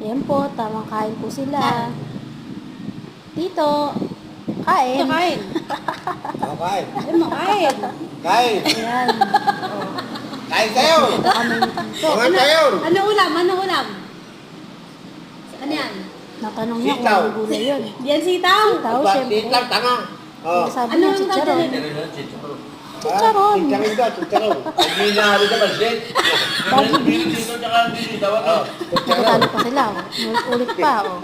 Ayan po, tamang kain po sila. Dito, kain. Ito, kain. Kain. Ay, makain. Kain. Ayan. Kain tayo. Ito kami dito. Mga tayo. Ano ulam? Ano ulam? Ano yan? Natanong niya kung Sitaw. anong gulay yun. Yan sitaw. Sitaw, syempre. Sitaw, tanga. Oh. Sabi Ano niya, ang chicharon. tawag Chicharon. Chicharon ka, chicharon. Pag may nahalo ka ba, Jen? Dito, tsaka dito, tawag ka. Nakatalo pa sila. Ulit pa. Oh.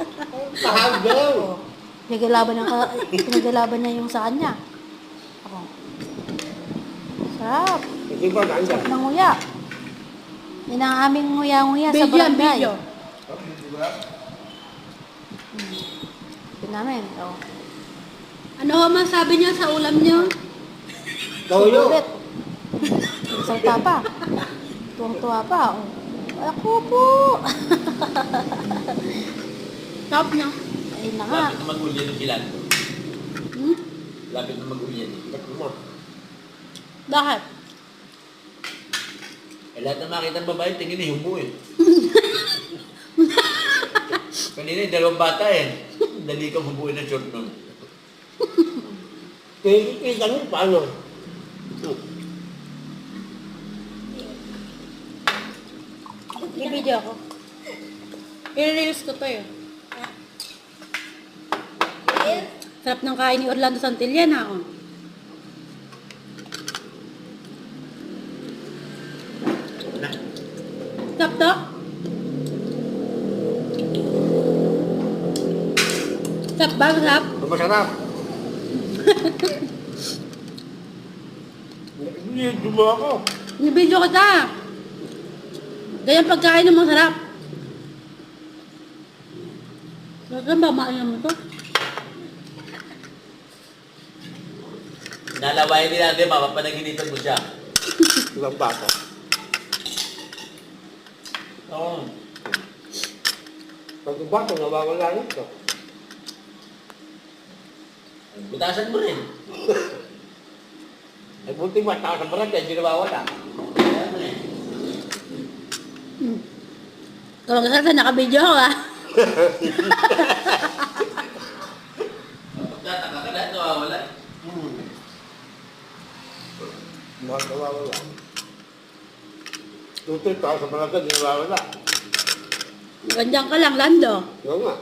Mahal daw. Pinagalaban niya yung sa kanya. Ako. Sarap. Kasi ba, nandiyan? Sarap ng nguya. Yan ang aming nguya-nguya sa Video yan, barangay. video. Ito namin. Oh. Ano ho masabi niyo sa ulam niyo? Toyo. Ulit. Salta pa. Tuwang-tuwa pa. Oh. Ako po. Top niyo. Ayun na nga. Lapit na mag-ulyan yung bilan. Hmm? Lapit na mag-ulyan eh. Bakit? Eh, lahat na makita ng babae, tingin eh, hubo eh. Kanina yung dalawang bata eh. Dali kang hubuin ng short nun. Kita nyo, paano? I-video ako. I-reels ko to yun. Sarap ng kain ni Orlando Santillan ako. Sarap to? Sarap ba? Sarap? Masarap. Hindi mo ako. Ni-video ko ta. Ganyan pagkain ng masarap. Saan ba maalam mo to? Nalawayan din natin, mapapanaginitan mo siya. Ibang bata. Oo. Pag bata, nawawala nito. Butasan mo rin. Ay, buti mataas sa barangay, hindi nawawala. Kaya mo eh. Kung masarap na naka-video ko ah. Pagkataka ka lahat, nawawala. Nawawala. Tuto, taas sa barangay, hindi nawawala. Ganyan ka lang, Lando. Oo nga.